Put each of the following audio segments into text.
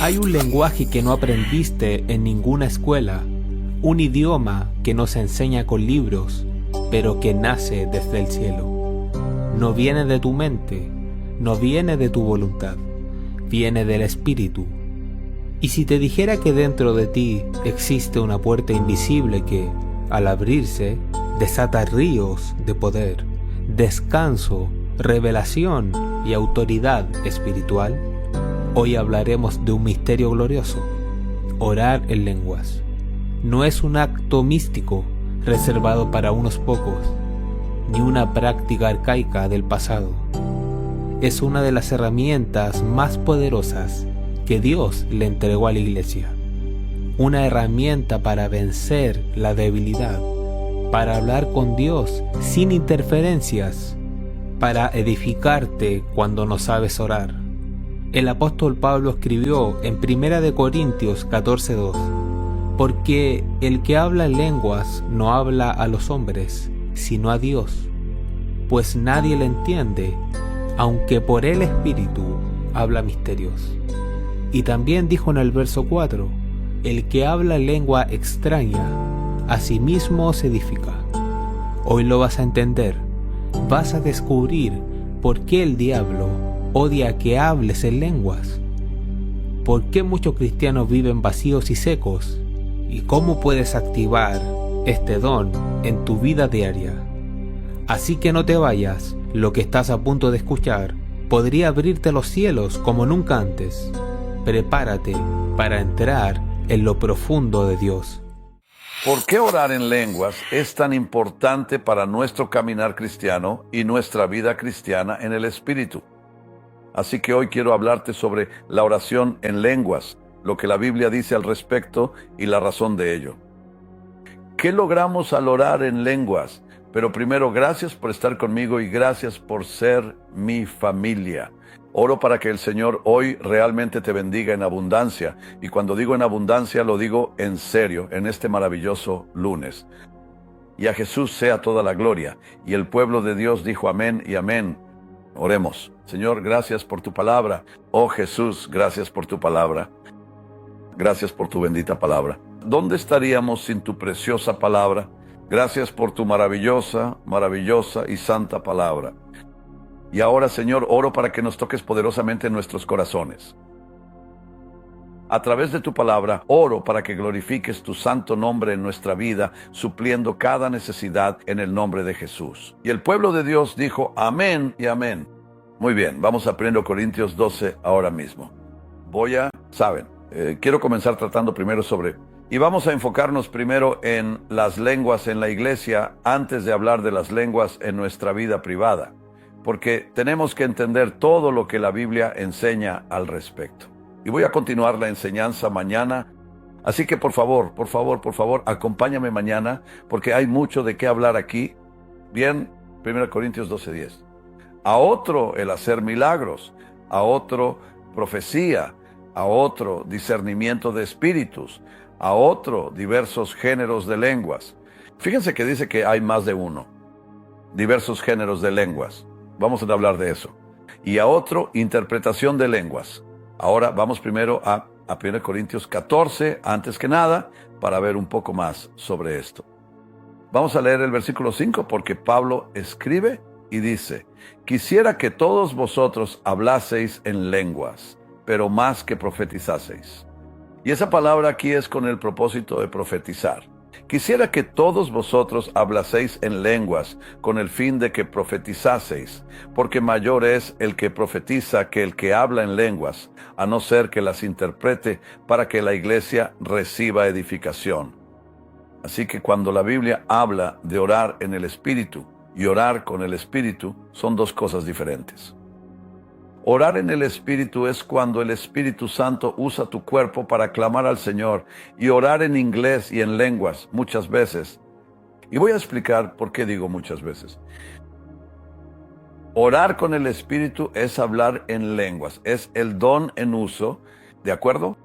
Hay un lenguaje que no aprendiste en ninguna escuela, un idioma que no se enseña con libros, pero que nace desde el cielo. No viene de tu mente, no viene de tu voluntad, viene del Espíritu. Y si te dijera que dentro de ti existe una puerta invisible que, al abrirse, desata ríos de poder, descanso, revelación y autoridad espiritual, hoy hablaremos de un misterio glorioso: orar en lenguas. No es un acto místico reservado para unos pocos, ni una práctica arcaica del pasado. Es una de las herramientas más poderosas que Dios le entregó a la Iglesia. Una herramienta para vencer la debilidad, para hablar con Dios sin interferencias, para edificarte cuando no sabes orar. El apóstol Pablo escribió en 1 Corintios 14:2: porque el que habla en lenguas no habla a los hombres, sino a Dios, pues nadie le entiende, aunque por el Espíritu habla misterios. Y también dijo en el verso 4: el que habla lengua extraña, a sí mismo se edifica. Hoy lo vas a entender, vas a descubrir por qué el diablo odia que hables en lenguas, por qué muchos cristianos viven vacíos y secos, y cómo puedes activar este don en tu vida diaria. Así que no te vayas, lo que estás a punto de escuchar podría abrirte los cielos como nunca antes. Prepárate para entrar en lo profundo de Dios. ¿Por qué orar en lenguas es tan importante para nuestro caminar cristiano y nuestra vida cristiana en el Espíritu? Así que hoy quiero hablarte sobre la oración en lenguas, lo que la Biblia dice al respecto y la razón de ello. ¿Qué logramos al orar en lenguas? Pero primero, gracias por estar conmigo y gracias por ser mi familia. Oro para que el Señor hoy realmente te bendiga en abundancia. Y cuando digo en abundancia, lo digo en serio, en este maravilloso lunes. Y a Jesús sea toda la gloria. Y el pueblo de Dios dijo amén y amén. Oremos. Señor, gracias por tu palabra. Oh Jesús, gracias por tu palabra. Gracias por tu bendita palabra. ¿Dónde estaríamos sin tu preciosa palabra? Gracias por tu maravillosa, maravillosa y santa palabra. Y ahora, Señor, oro para que nos toques poderosamente en nuestros corazones. A través de tu palabra, oro para que glorifiques tu santo nombre en nuestra vida, supliendo cada necesidad en el nombre de Jesús. Y el pueblo de Dios dijo amén y amén. Muy bien, vamos a 1 Corintios 12 ahora mismo. Quiero comenzar tratando primero y vamos a enfocarnos primero en las lenguas en la iglesia antes de hablar de las lenguas en nuestra vida privada, porque tenemos que entender todo lo que la Biblia enseña al respecto. Y voy a continuar la enseñanza mañana, así que por favor, acompáñame mañana, porque hay mucho de qué hablar aquí. Bien, 1 Corintios 12:10. A otro el hacer milagros, a otro profecía, a otro discernimiento de espíritus, a otro diversos géneros de lenguas. Fíjense que dice que hay más de uno, diversos géneros de lenguas. Vamos a hablar de eso. Y a otro interpretación de lenguas. Ahora vamos primero a 1 Corintios 14, antes que nada, para ver un poco más sobre esto. Vamos a leer el versículo 5 porque Pablo escribe y dice: quisiera que todos vosotros hablaseis en lenguas, pero más que profetizaseis. Y esa palabra aquí es con el propósito de profetizar. Quisiera que todos vosotros hablaseis en lenguas, con el fin de que profetizaseis, porque mayor es el que profetiza que el que habla en lenguas, a no ser que las interprete para que la iglesia reciba edificación. Así que cuando la Biblia habla de orar en el Espíritu y orar con el Espíritu, son dos cosas diferentes. Orar en el Espíritu es cuando el Espíritu Santo usa tu cuerpo para clamar al Señor, y orar en inglés y en lenguas muchas veces. Y voy a explicar por qué digo muchas veces. Orar con el Espíritu es hablar en lenguas, es el don en uso, ¿de acuerdo?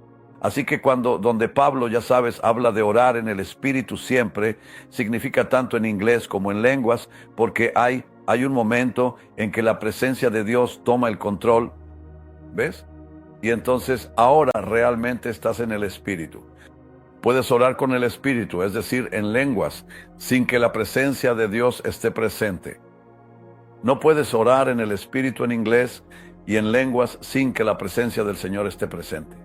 Así que donde Pablo, ya sabes, habla de orar en el Espíritu siempre, significa tanto en inglés como en lenguas, porque hay un momento en que la presencia de Dios toma el control, ¿ves? y entonces ahora realmente estás en el Espíritu. Puedes orar con el Espíritu, es decir, en lenguas, sin que la presencia de Dios esté presente. No puedes orar en el Espíritu en inglés y en lenguas sin que la presencia del Señor esté presente.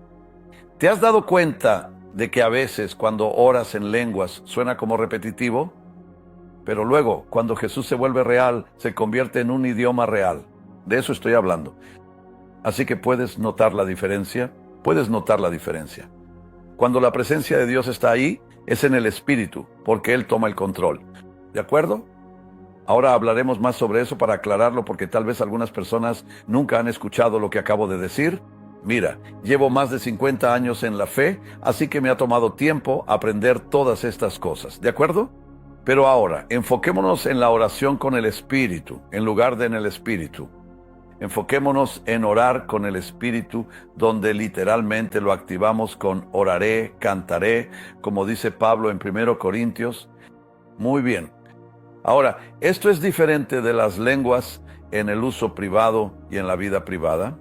¿Te has dado cuenta de que a veces cuando oras en lenguas suena como repetitivo? Pero luego, cuando Jesús se vuelve real, se convierte en un idioma real. De eso estoy hablando. Así que puedes notar la diferencia. Cuando la presencia de Dios está ahí, es en el Espíritu, porque Él toma el control. ¿De acuerdo? Ahora hablaremos más sobre eso para aclararlo, porque tal vez algunas personas nunca han escuchado lo que acabo de decir. Mira, llevo más de 50 años en la fe, así que me ha tomado tiempo aprender todas estas cosas. ¿De acuerdo? Pero ahora, enfoquémonos en la oración con el Espíritu, en lugar de en el Espíritu. Enfoquémonos en orar con el Espíritu, donde literalmente lo activamos con oraré, cantaré, como dice Pablo en 1 Corintios. Muy bien. Ahora, ¿esto es diferente de las lenguas en el uso privado y en la vida privada?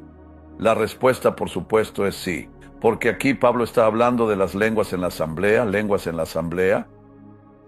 La respuesta, por supuesto, es sí, porque aquí Pablo está hablando de las lenguas en la asamblea,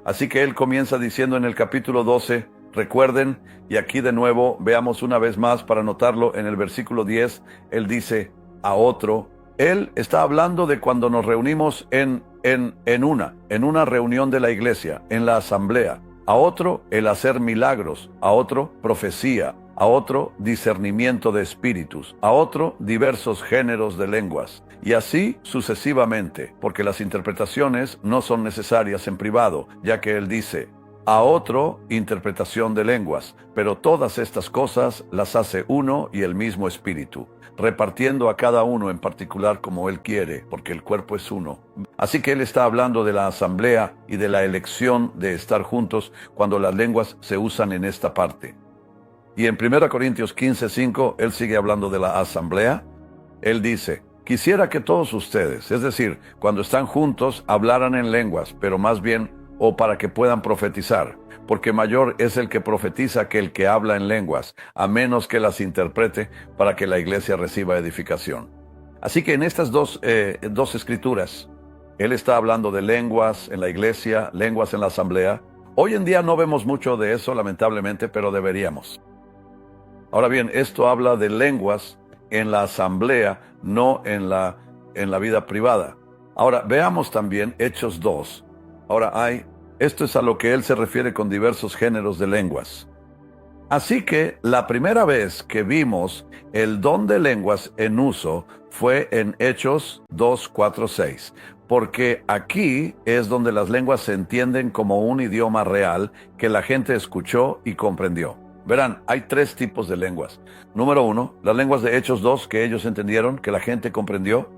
Así que él comienza diciendo en el capítulo 12, recuerden, y aquí de nuevo veamos una vez más para notarlo en el versículo 10, él dice, a otro. Él está hablando de cuando nos reunimos en una reunión de la iglesia, en la asamblea. A otro, el hacer milagros. A otro, profecía. A otro, discernimiento de espíritus. A otro, diversos géneros de lenguas. Y así sucesivamente, porque las interpretaciones no son necesarias en privado, ya que él dice, a otro, interpretación de lenguas, pero todas estas cosas las hace uno y el mismo Espíritu, repartiendo a cada uno en particular como Él quiere, porque el cuerpo es uno. Así que Él está hablando de la asamblea y de la elección de estar juntos cuando las lenguas se usan en esta parte. Y en 1 Corintios 15:5, Él sigue hablando de la asamblea. Él dice, quisiera que todos ustedes, es decir, cuando están juntos, hablaran en lenguas, pero más bien o para que puedan profetizar, porque mayor es el que profetiza que el que habla en lenguas, a menos que las interprete para que la iglesia reciba edificación. Así que en estas dos escrituras, él está hablando de lenguas en la iglesia, lenguas en la asamblea. Hoy en día no vemos mucho de eso, lamentablemente, pero deberíamos. Ahora bien, esto habla de lenguas en la asamblea, no en la vida privada. Ahora, veamos también Hechos 2. Esto es a lo que él se refiere con diversos géneros de lenguas. Así que la primera vez que vimos el don de lenguas en uso fue en Hechos 2, 4, 6, porque aquí es donde las lenguas se entienden como un idioma real que la gente escuchó y comprendió. Verán, hay 3 tipos de lenguas. Número 1, las lenguas de Hechos 2 que ellos entendieron, que la gente comprendió.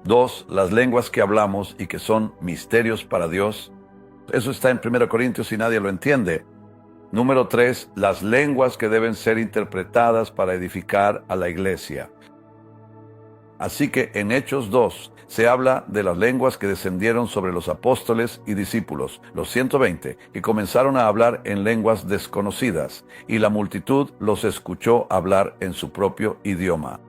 2, las lenguas que hablamos y que son misterios para Dios. Eso está en 1 Corintios y nadie lo entiende. Número 3, las lenguas que deben ser interpretadas para edificar a la iglesia. Así que en Hechos 2 se habla de las lenguas que descendieron sobre los apóstoles y discípulos, los 120, que comenzaron a hablar en lenguas desconocidas, y la multitud los escuchó hablar en su propio idioma.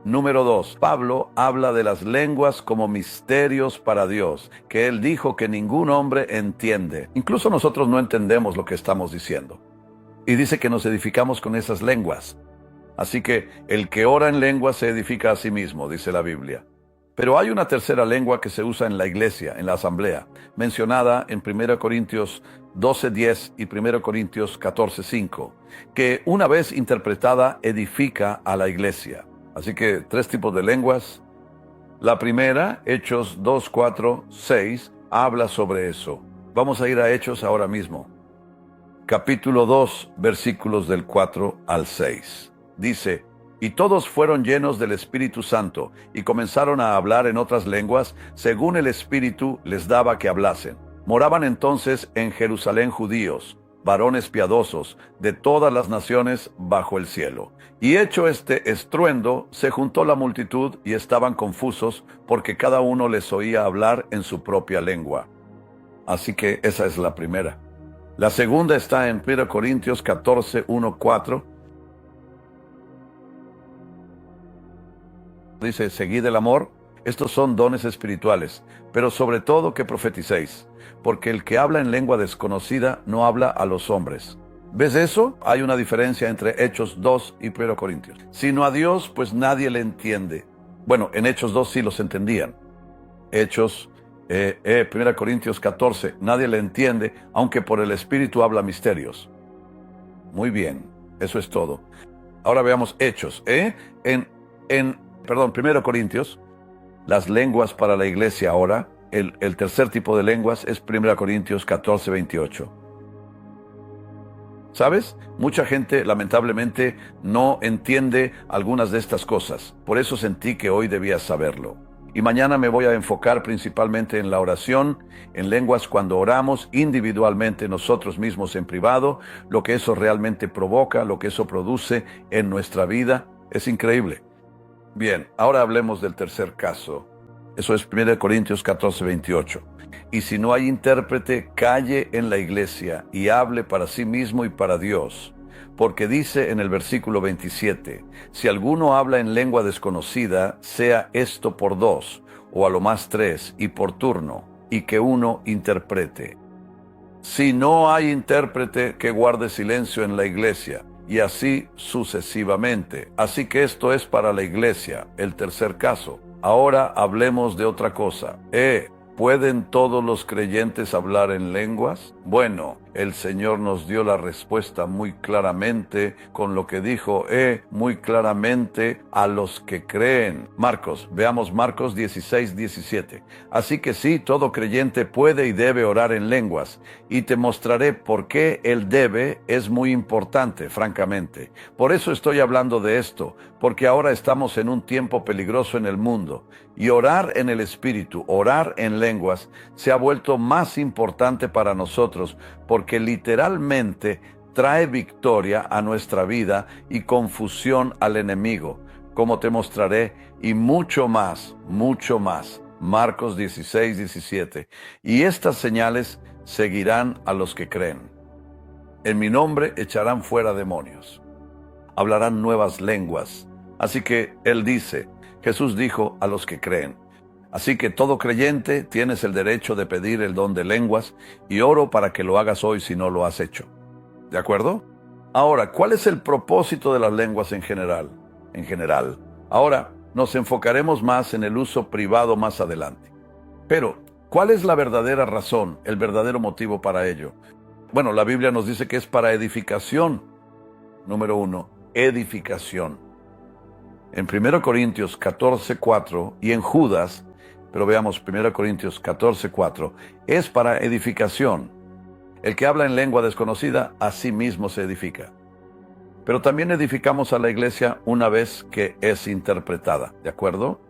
Número 2, Pablo habla de las lenguas como misterios para Dios, que él dijo que ningún hombre entiende. Incluso nosotros no entendemos lo que estamos diciendo. Y dice que nos edificamos con esas lenguas. Así que el que ora en lenguas se edifica a sí mismo, dice la Biblia. Pero hay una tercera lengua que se usa en la iglesia, en la asamblea, mencionada en 1 Corintios 12:10 y 1 Corintios 14:5, que una vez interpretada edifica a la iglesia. Así que 3 tipos de lenguas. La primera, Hechos 2, 4, 6, habla sobre eso. Vamos a ir a Hechos ahora mismo. Capítulo 2, versículos del 4 al 6. Dice, y todos fueron llenos del Espíritu Santo y comenzaron a hablar en otras lenguas según el Espíritu les daba que hablasen. Moraban entonces en Jerusalén judíos, varones piadosos de todas las naciones bajo el cielo. Y hecho este estruendo, se juntó la multitud y estaban confusos, porque cada uno les oía hablar en su propia lengua. Así que esa es la primera. La segunda está en 1 Corintios 14, 1, 4. dice, seguid el amor. Estos son dones espirituales, pero sobre todo que profeticéis, porque el que habla en lengua desconocida no habla a los hombres. ¿Ves eso? Hay una diferencia entre Hechos 2 y 1 Corintios. Sino a Dios, pues nadie le entiende. Bueno, en Hechos 2 sí los entendían. 1 Corintios 14, nadie le entiende, aunque por el Espíritu habla misterios. Muy bien, eso es todo. Ahora veamos Hechos. 1 Corintios, las lenguas para la iglesia ahora, el tercer tipo de lenguas es 1 Corintios 14, 28. ¿Sabes? Mucha gente, lamentablemente, no entiende algunas de estas cosas. Por eso sentí que hoy debías saberlo. Y mañana me voy a enfocar principalmente en la oración, en lenguas cuando oramos individualmente nosotros mismos en privado, lo que eso realmente provoca, lo que eso produce en nuestra vida. Es increíble. Bien, ahora hablemos del tercer caso. Eso es 1 Corintios 14, 28. Y si no hay intérprete, calle en la iglesia y hable para sí mismo y para Dios. Porque dice en el versículo 27, si alguno habla en lengua desconocida, sea esto por 2, o a lo más 3, y por turno, y que uno interprete. Si no hay intérprete, que guarde silencio en la iglesia, y así sucesivamente. Así que esto es para la iglesia, el tercer caso. Ahora hablemos de otra cosa. ¿Pueden todos los creyentes hablar en lenguas? Bueno, el Señor nos dio la respuesta muy claramente con lo que dijo, muy claramente a los que creen. Veamos Marcos 16, 17. Así que sí, todo creyente puede y debe orar en lenguas, y te mostraré por qué el debe es muy importante, francamente. Por eso estoy hablando de esto, porque ahora estamos en un tiempo peligroso en el mundo, y orar en el Espíritu, orar en lenguas, se ha vuelto más importante para nosotros, porque literalmente trae victoria a nuestra vida y confusión al enemigo, como te mostraré, y mucho más, mucho más. Marcos 16, 17. Y estas señales seguirán a los que creen. En mi nombre echarán fuera demonios. Hablarán nuevas lenguas. Así que Jesús dijo a los que creen. Así que todo creyente tienes el derecho de pedir el don de lenguas y oro para que lo hagas hoy si no lo has hecho. ¿De acuerdo? Ahora, ¿cuál es el propósito de las lenguas en general? Ahora nos enfocaremos más en el uso privado más adelante. Pero, ¿cuál es la verdadera razón, el verdadero motivo para ello? Bueno, la Biblia nos dice que es para edificación. Número 1, edificación. En 1 Corintios 14, 4 y en Judas, pero veamos 1 Corintios 14, 4, es para edificación. El que habla en lengua desconocida, a sí mismo se edifica. Pero también edificamos a la iglesia una vez que es interpretada, ¿de acuerdo?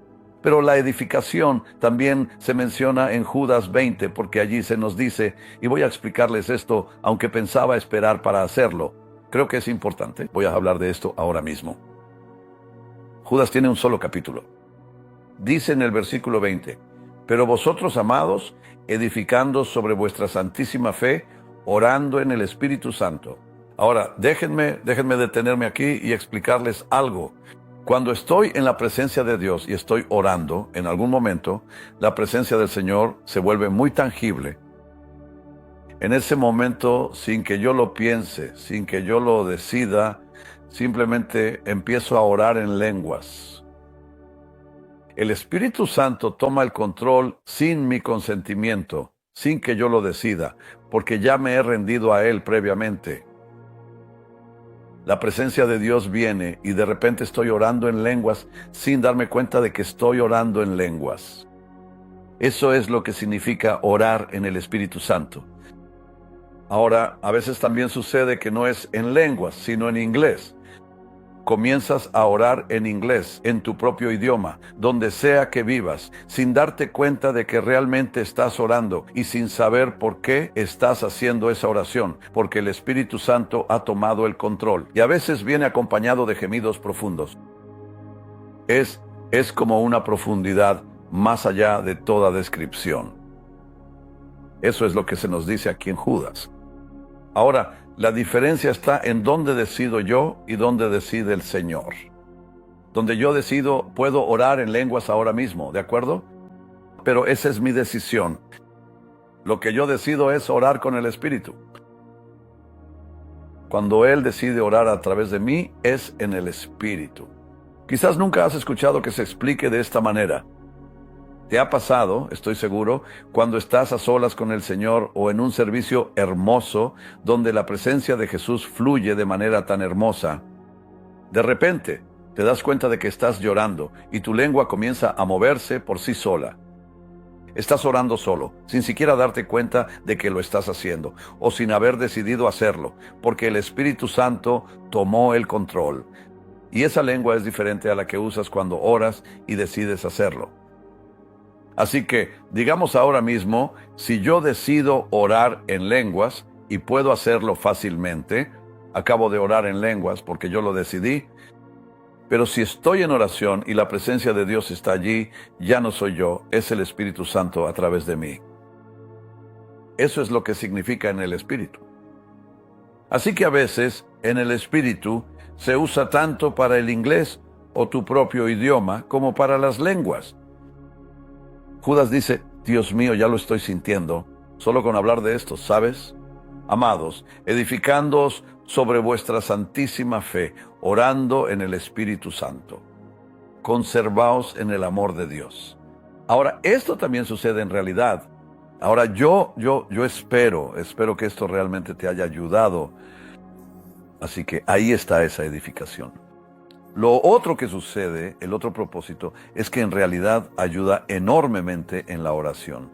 Pero la edificación también se menciona en Judas 20, porque allí se nos dice, y voy a explicarles esto, aunque pensaba esperar para hacerlo. Creo que es importante, voy a hablar de esto ahora mismo. Judas tiene un solo capítulo. Dice en el versículo 20, pero vosotros, amados, edificando sobre vuestra santísima fe, orando en el Espíritu Santo. Ahora, déjenme detenerme aquí y explicarles algo. Cuando estoy en la presencia de Dios y estoy orando, en algún momento, la presencia del Señor se vuelve muy tangible. En ese momento, sin que yo lo piense, sin que yo lo decida, simplemente empiezo a orar en lenguas. El Espíritu Santo toma el control sin mi consentimiento, sin que yo lo decida, porque ya me he rendido a Él previamente. La presencia de Dios viene y de repente estoy orando en lenguas sin darme cuenta de que estoy orando en lenguas. Eso es lo que significa orar en el Espíritu Santo. Ahora, a veces también sucede que no es en lenguas, sino en inglés. Comienzas a orar en inglés, en tu propio idioma, donde sea que vivas, sin darte cuenta de que realmente estás orando y sin saber por qué estás haciendo esa oración, porque el Espíritu Santo ha tomado el control. Y a veces viene acompañado de gemidos profundos. Es como una profundidad más allá de toda descripción. Eso es lo que se nos dice aquí en Judas. Ahora, la diferencia está en dónde decido yo y dónde decide el Señor. donde yo decido, puedo orar en lenguas ahora mismo, ¿de acuerdo? Pero esa es mi decisión. Lo que yo decido es orar con el Espíritu. Cuando Él decide orar a través de mí, es en el Espíritu. Quizás nunca has escuchado que se explique de esta manera. Te ha pasado, estoy seguro, cuando estás a solas con el Señor o en un servicio hermoso donde la presencia de Jesús fluye de manera tan hermosa. De repente, te das cuenta de que estás llorando y tu lengua comienza a moverse por sí sola. Estás orando solo, sin siquiera darte cuenta de que lo estás haciendo, o sin haber decidido hacerlo, porque el Espíritu Santo tomó el control. Y esa lengua es diferente a la que usas cuando oras y decides hacerlo. Así que, digamos ahora mismo, si yo decido orar en lenguas, y puedo hacerlo fácilmente, acabo de orar en lenguas porque yo lo decidí, pero si estoy en oración y la presencia de Dios está allí, ya no soy yo, es el Espíritu Santo a través de mí. Eso es lo que significa en el Espíritu. Así que a veces, en el Espíritu, se usa tanto para el inglés o tu propio idioma como para las lenguas. Judas dice, Dios mío, ya lo estoy sintiendo, solo con hablar de esto, ¿sabes? Amados, edificándoos sobre vuestra santísima fe, orando en el Espíritu Santo. Conservaos en el amor de Dios. Ahora, esto también sucede en realidad. Ahora, yo espero que esto realmente te haya ayudado. Así que ahí está esa edificación. Lo otro que sucede, el otro propósito, es que en realidad ayuda enormemente en la oración.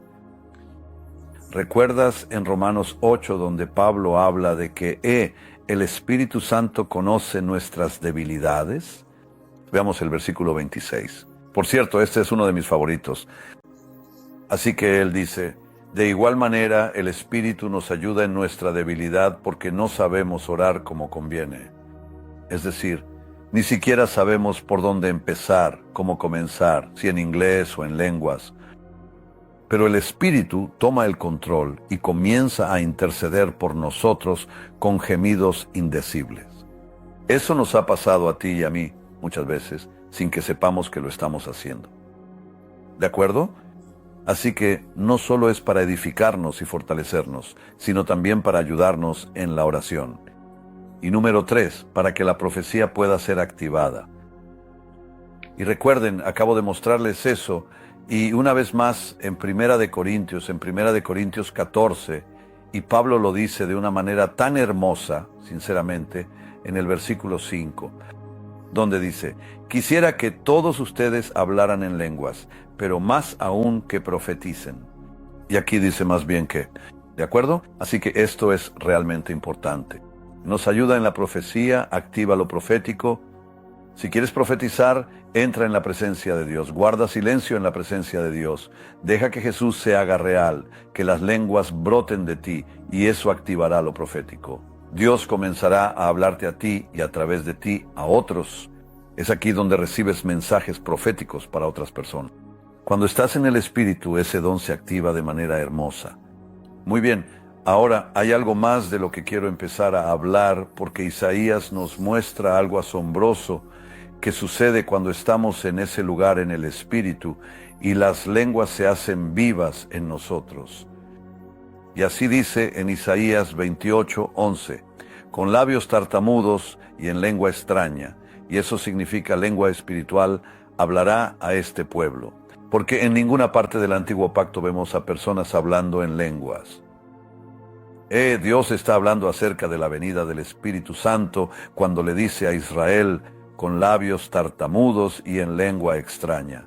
¿Recuerdas en Romanos 8 donde Pablo habla de que el Espíritu Santo conoce nuestras debilidades? Veamos el versículo 26. Por cierto, este es uno de mis favoritos. Así que él dice, de igual manera el Espíritu nos ayuda en nuestra debilidad porque no sabemos orar como conviene. Es decir, ni siquiera sabemos por dónde empezar, cómo comenzar, si en inglés o en lenguas. Pero el Espíritu toma el control y comienza a interceder por nosotros con gemidos indecibles. Eso nos ha pasado a ti y a mí muchas veces sin que sepamos que lo estamos haciendo. ¿De acuerdo? Así que no solo es para edificarnos y fortalecernos, sino también para ayudarnos en la oración. Y número 3, para que la profecía pueda ser activada. Y recuerden, acabo de mostrarles eso. Y una vez más, en Primera de Corintios 14, y Pablo lo dice de una manera tan hermosa, sinceramente, en el versículo 5, donde dice, quisiera que todos ustedes hablaran en lenguas, pero más aún que profeticen. Y aquí dice más bien que, ¿de acuerdo? Así que esto es realmente importante. Nos ayuda en la profecía, activa lo profético. Si quieres profetizar, entra en la presencia de Dios, guarda silencio en la presencia de Dios, deja que Jesús se haga real, que las lenguas broten de ti y eso activará lo profético. Dios comenzará a hablarte a ti y a través de ti a otros. Es aquí donde recibes mensajes proféticos para otras personas. Cuando estás en el Espíritu, ese don se activa de manera hermosa. Muy bien, ahora hay algo más de lo que quiero empezar a hablar porque Isaías nos muestra algo asombroso que sucede cuando estamos en ese lugar en el Espíritu y las lenguas se hacen vivas en nosotros. Y así dice en Isaías 28:11, con labios tartamudos y en lengua extraña, y eso significa lengua espiritual, hablará a este pueblo. Porque en ninguna parte del Antiguo Pacto vemos a personas hablando en lenguas. Dios está hablando acerca de la venida del Espíritu Santo cuando le dice a Israel, con labios tartamudos y en lengua extraña.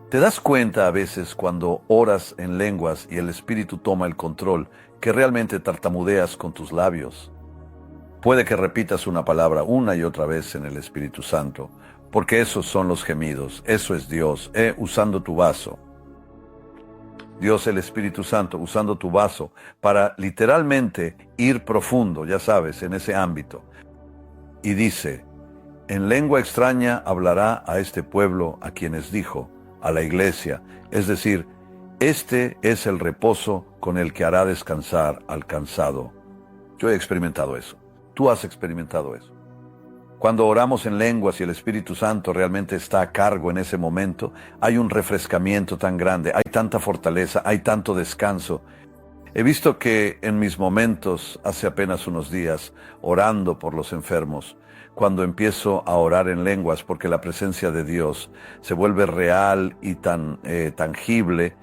¿Te das cuenta a veces cuando oras en lenguas y el Espíritu toma el control, que realmente tartamudeas con tus labios? Puede que repitas una palabra una y otra vez en el Espíritu Santo, porque esos son los gemidos, eso es Dios, usando tu vaso. Dios el Espíritu Santo usando tu vaso para literalmente ir profundo, ya sabes, en ese ámbito. Y dice, en lengua extraña hablará a este pueblo a quienes dijo, a la iglesia, es decir, este es el reposo con el que hará descansar al cansado. Yo he experimentado eso. Tú has experimentado eso. Cuando oramos en lenguas y el Espíritu Santo realmente está a cargo en ese momento, hay un refrescamiento tan grande, hay tanta fortaleza, hay tanto descanso. He visto que en mis momentos, hace apenas unos días, orando por los enfermos, cuando empiezo a orar en lenguas, porque la presencia de Dios se vuelve real y tan tangible,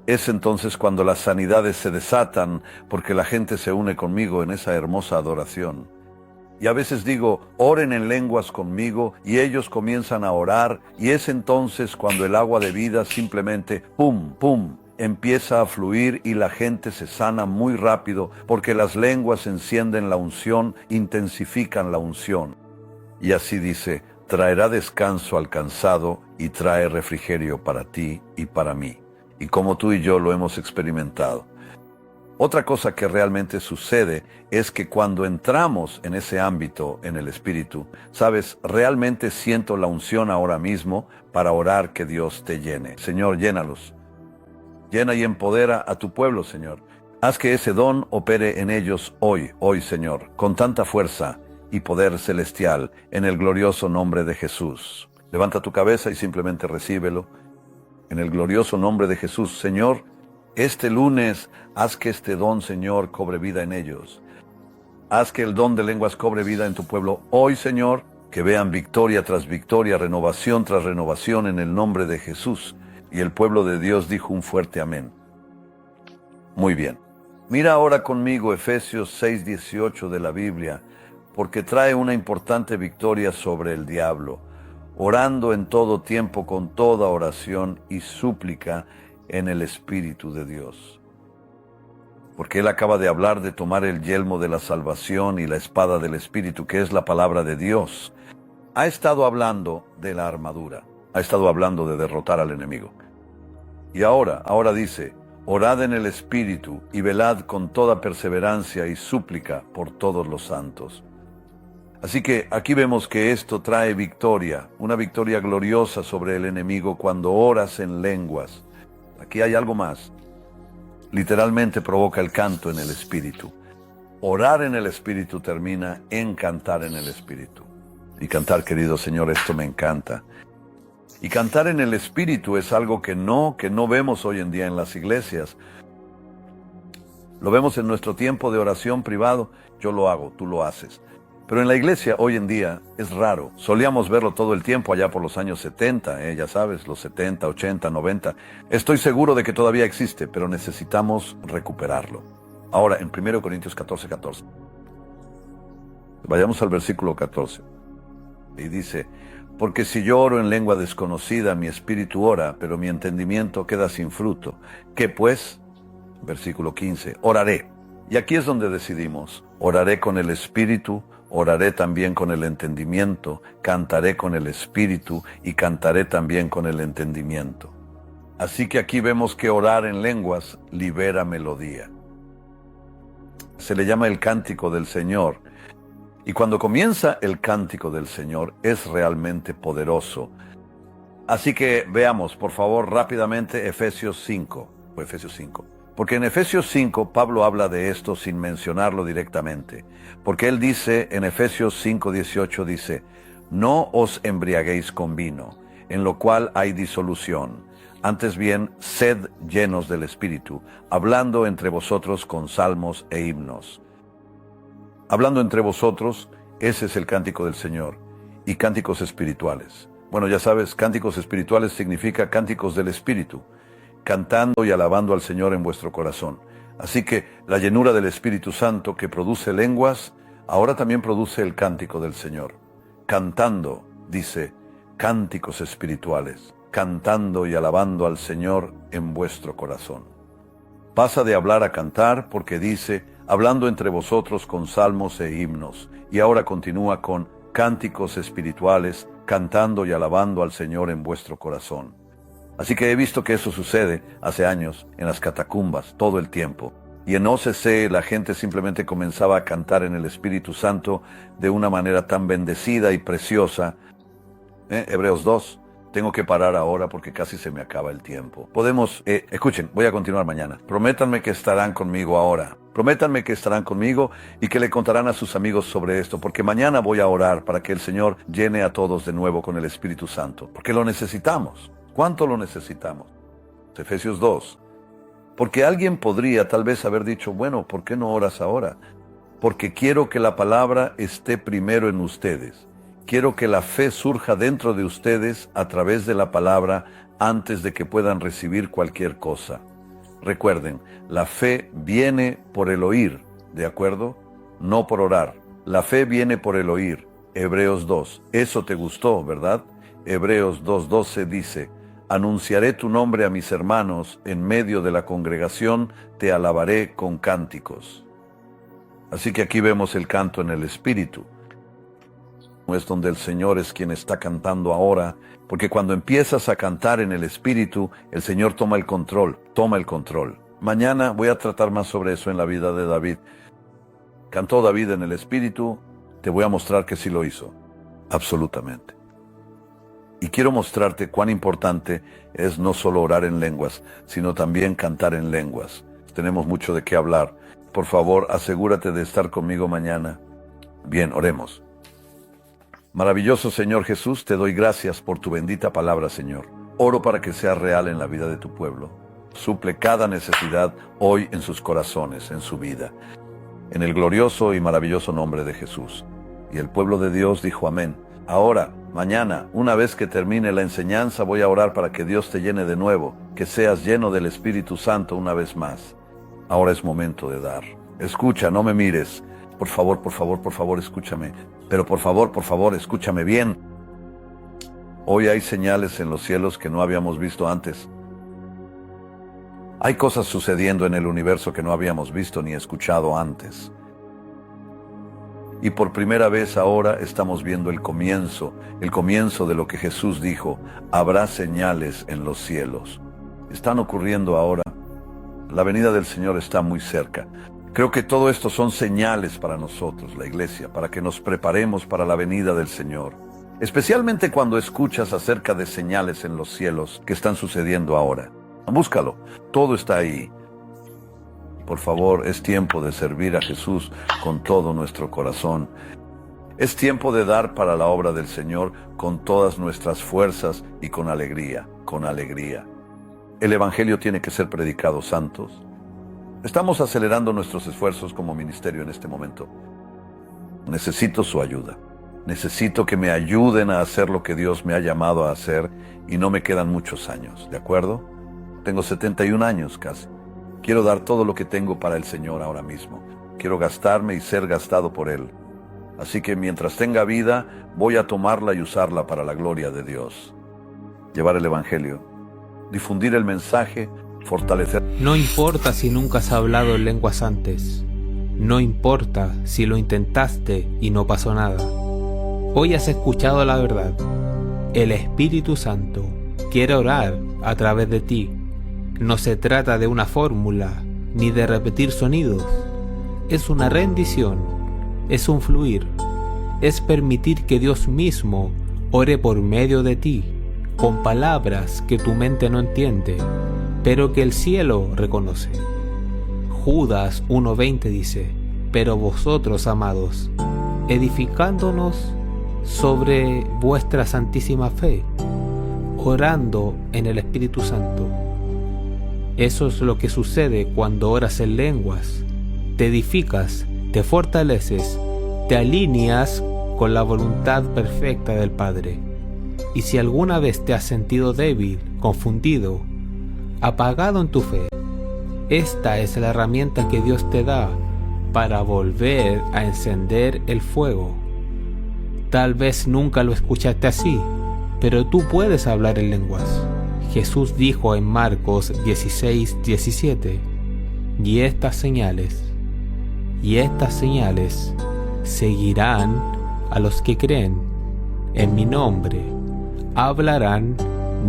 es entonces cuando las sanidades se desatan, porque la gente se une conmigo en esa hermosa adoración. Y a veces digo, oren en lenguas conmigo, y ellos comienzan a orar, y es entonces cuando el agua de vida simplemente, pum, pum, empieza a fluir y la gente se sana muy rápido, porque las lenguas encienden la unción, intensifican la unción. Y así dice, traerá descanso al cansado y trae refrigerio para ti y para mí. Y como tú y yo lo hemos experimentado. Otra cosa que realmente sucede es que cuando entramos en ese ámbito, en el Espíritu, sabes, realmente siento la unción ahora mismo para orar que Dios te llene. Señor, llénalos. Llena y empodera a tu pueblo, Señor. Haz que ese don opere en ellos hoy, Señor, con tanta fuerza y poder celestial, en el glorioso nombre de Jesús. Levanta tu cabeza y simplemente recíbelo. En el glorioso nombre de Jesús, Señor, este lunes, haz que este don, Señor, cobre vida en ellos. Haz que el don de lenguas cobre vida en tu pueblo hoy, Señor, que vean victoria tras victoria, renovación tras renovación en el nombre de Jesús. Y el pueblo de Dios dijo un fuerte amén. Muy bien. Mira ahora conmigo Efesios 6:18 de la Biblia, porque trae una importante victoria sobre el diablo, orando en todo tiempo con toda oración y súplica en el Espíritu de Dios. Porque él acaba de hablar de tomar el yelmo de la salvación y la espada del Espíritu, que es la palabra de Dios. Ha estado hablando de la armadura, ha estado hablando de derrotar al enemigo. Y ahora dice, orad en el Espíritu y velad con toda perseverancia y súplica por todos los santos. Así que aquí vemos que esto trae victoria, una victoria gloriosa sobre el enemigo cuando oras en lenguas. Aquí hay algo más. Literalmente provoca el canto en el Espíritu. Orar en el Espíritu termina en cantar en el Espíritu. Y cantar, querido Señor, esto me encanta. Y cantar en el Espíritu es algo que no vemos hoy en día en las iglesias. Lo vemos en nuestro tiempo de oración privado. Yo lo hago, tú lo haces. Pero en la iglesia hoy en día es raro. Solíamos verlo todo el tiempo allá por los años 70, ya sabes, los 70, 80, 90. Estoy seguro de que todavía existe, pero necesitamos recuperarlo. Ahora, en 1 Corintios 14:14. Vayamos al versículo 14. Y dice, porque si yo oro en lengua desconocida, mi espíritu ora, pero mi entendimiento queda sin fruto. ¿Qué pues? Versículo 15, oraré. Y aquí es donde decidimos, oraré con el espíritu, oraré también con el entendimiento, cantaré con el espíritu y cantaré también con el entendimiento. Así que aquí vemos que orar en lenguas libera melodía. Se le llama el cántico del Señor. Y cuando comienza el cántico del Señor es realmente poderoso. Así que veamos, por favor, rápidamente Efesios 5. Porque en Efesios 5 Pablo habla de esto sin mencionarlo directamente. Porque él dice en Efesios 5:18 dice, no os embriaguéis con vino, en lo cual hay disolución. Antes bien, sed llenos del Espíritu, hablando entre vosotros con salmos e himnos. Hablando entre vosotros, ese es el cántico del Señor. Y cánticos espirituales. Bueno, ya sabes, cánticos espirituales significa cánticos del Espíritu, cantando y alabando al Señor en vuestro corazón. Así que la llenura del Espíritu Santo que produce lenguas, ahora también produce el cántico del Señor. Cantando, dice, cánticos espirituales, cantando y alabando al Señor en vuestro corazón. Pasa de hablar a cantar porque dice, hablando entre vosotros con salmos e himnos. Y ahora continúa con cánticos espirituales, cantando y alabando al Señor en vuestro corazón. Así que he visto que eso sucede hace años en las catacumbas, todo el tiempo. Y en OCC la gente simplemente comenzaba a cantar en el Espíritu Santo de una manera tan bendecida y preciosa. Hebreos 2, Tengo que parar ahora porque casi se me acaba el tiempo. Escuchen, voy a continuar mañana. Prométanme que estarán conmigo ahora. Prométanme que estarán conmigo y que le contarán a sus amigos sobre esto, porque mañana voy a orar para que el Señor llene a todos de nuevo con el Espíritu Santo, porque lo necesitamos. ¿Cuánto lo necesitamos? Efesios 2. Porque alguien podría tal vez haber dicho, bueno, ¿por qué no oras ahora? Porque quiero que la palabra esté primero en ustedes. Quiero que la fe surja dentro de ustedes a través de la palabra antes de que puedan recibir cualquier cosa. Recuerden, la fe viene por el oír, ¿de acuerdo? No por orar. La fe viene por el oír. Hebreos 2. Eso te gustó, ¿verdad? Hebreos 2:12 dice, anunciaré tu nombre a mis hermanos, en medio de la congregación te alabaré con cánticos. Así que aquí vemos el canto en el Espíritu. No es donde el Señor es quien está cantando ahora, porque cuando empiezas a cantar en el Espíritu, el Señor toma el control. Mañana voy a tratar más sobre eso en la vida de David. ¿Cantó David en el Espíritu? Te voy a mostrar que sí lo hizo, absolutamente. Y quiero mostrarte cuán importante es no solo orar en lenguas, sino también cantar en lenguas. Tenemos mucho de qué hablar. Por favor, asegúrate de estar conmigo mañana. Bien, oremos. Maravilloso Señor Jesús, te doy gracias por tu bendita palabra, Señor. Oro para que sea real en la vida de tu pueblo. Suple cada necesidad hoy en sus corazones, en su vida. En el glorioso y maravilloso nombre de Jesús. Y el pueblo de Dios dijo amén. Ahora, mañana, una vez que termine la enseñanza, voy a orar para que Dios te llene de nuevo, que seas lleno del Espíritu Santo una vez más. Ahora es momento de dar. Escucha, no me mires. Por favor, escúchame. Pero por favor, escúchame bien. Hoy hay señales en los cielos que no habíamos visto antes. Hay cosas sucediendo en el universo que no habíamos visto ni escuchado antes. Y por primera vez ahora estamos viendo el comienzo de lo que Jesús dijo. Habrá señales en los cielos. Están ocurriendo ahora. La venida del Señor está muy cerca. Creo que todo esto son señales para nosotros, la iglesia, para que nos preparemos para la venida del Señor. Especialmente cuando escuchas acerca de señales en los cielos que están sucediendo ahora. Búscalo, todo está ahí. Por favor, es tiempo de servir a Jesús con todo nuestro corazón. Es tiempo de dar para la obra del Señor con todas nuestras fuerzas y con alegría, El Evangelio tiene que ser predicado, santos. Estamos acelerando nuestros esfuerzos como ministerio en este momento. Necesito su ayuda. Necesito que me ayuden a hacer lo que Dios me ha llamado a hacer y no me quedan muchos años, ¿de acuerdo? Tengo 71 años casi. Quiero dar todo lo que tengo para el Señor ahora mismo. Quiero gastarme y ser gastado por Él. Así que mientras tenga vida, voy a tomarla y usarla para la gloria de Dios. Llevar el Evangelio, difundir el mensaje, fortalecer. No importa si nunca has hablado en lenguas antes. No importa si lo intentaste y no pasó nada. Hoy has escuchado la verdad. El Espíritu Santo quiere orar a través de ti. No se trata de una fórmula ni de repetir sonidos. Es una rendición, es un fluir, es permitir que Dios mismo ore por medio de ti, con palabras que tu mente no entiende, pero que el cielo reconoce. Judas 1:20 dice, pero vosotros, amados, edificándonos sobre vuestra santísima fe, orando en el Espíritu Santo. Eso es lo que sucede cuando oras en lenguas. Te edificas, te fortaleces, te alineas con la voluntad perfecta del Padre. Y si alguna vez te has sentido débil, confundido, apagado en tu fe, esta es la herramienta que Dios te da para volver a encender el fuego. Tal vez nunca lo escuchaste así, pero tú puedes hablar en lenguas. Jesús dijo en Marcos 16:17, y estas señales seguirán a los que creen. En mi nombre hablarán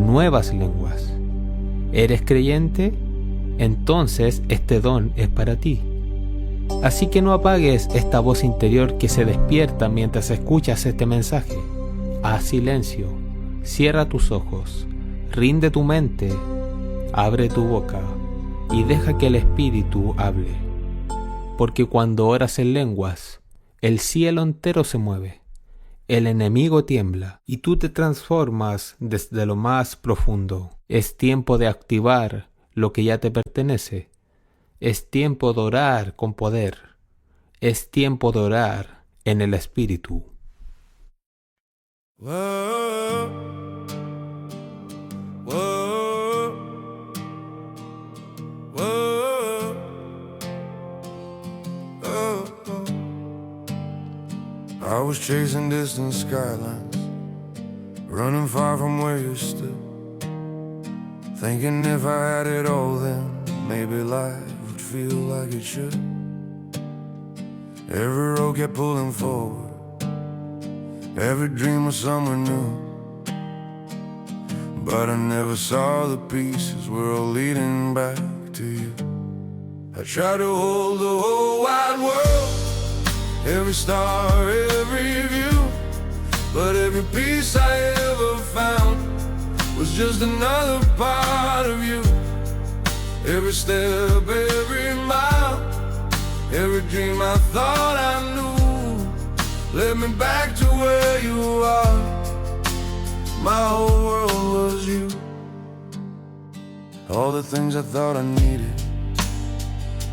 nuevas lenguas. ¿Eres creyente? Entonces este don es para ti. Así que no apagues esta voz interior que se despierta mientras escuchas este mensaje. Haz silencio, Cierra tus ojos, rinde tu mente, abre tu boca y deja que el Espíritu hable. Porque cuando oras en lenguas, el cielo entero se mueve, el enemigo tiembla y tú te transformas desde lo más profundo. Es tiempo de activar lo que ya te pertenece. Es tiempo de orar con poder. Es tiempo de orar en el Espíritu. Whoa, whoa, whoa, oh, oh. I was chasing distant skylines, running far from where you stood, thinking if I had it all then maybe life would feel like it should. Every road kept pulling forward, every dream was somewhere new, but I never saw the pieces were all leading back to you. I tried to hold the whole wide world, every star, every view, but every piece I ever found was just another part of you. Every step, every mile, every dream I thought I knew led me back to where you are. My whole world was you. All the things I thought I needed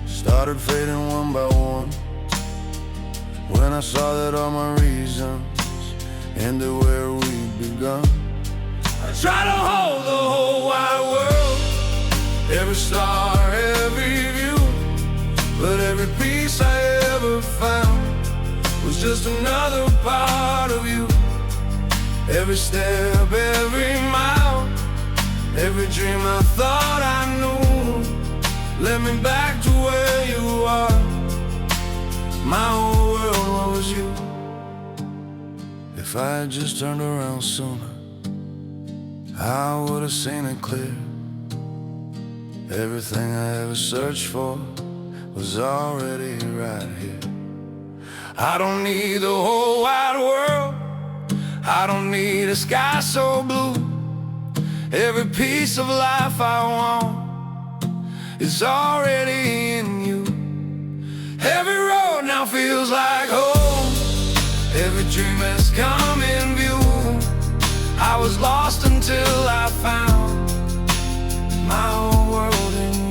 started fading one by one, when I saw that all my reasons ended where we'd begun. I try to hold the whole wide world, every star, every view, but every piece I ever found was just another part of you. Every step, every mile, every dream I thought I knew led me back to where you are. My whole world was you. If I had just turned around sooner, I would have seen it clear. Everything I ever searched for was already right here. I don't need the whole wide world, I don't need a sky so blue. Every piece of life I want is already in you. Every road now feels like home, every dream has come in view. I was lost until I found my whole world in you.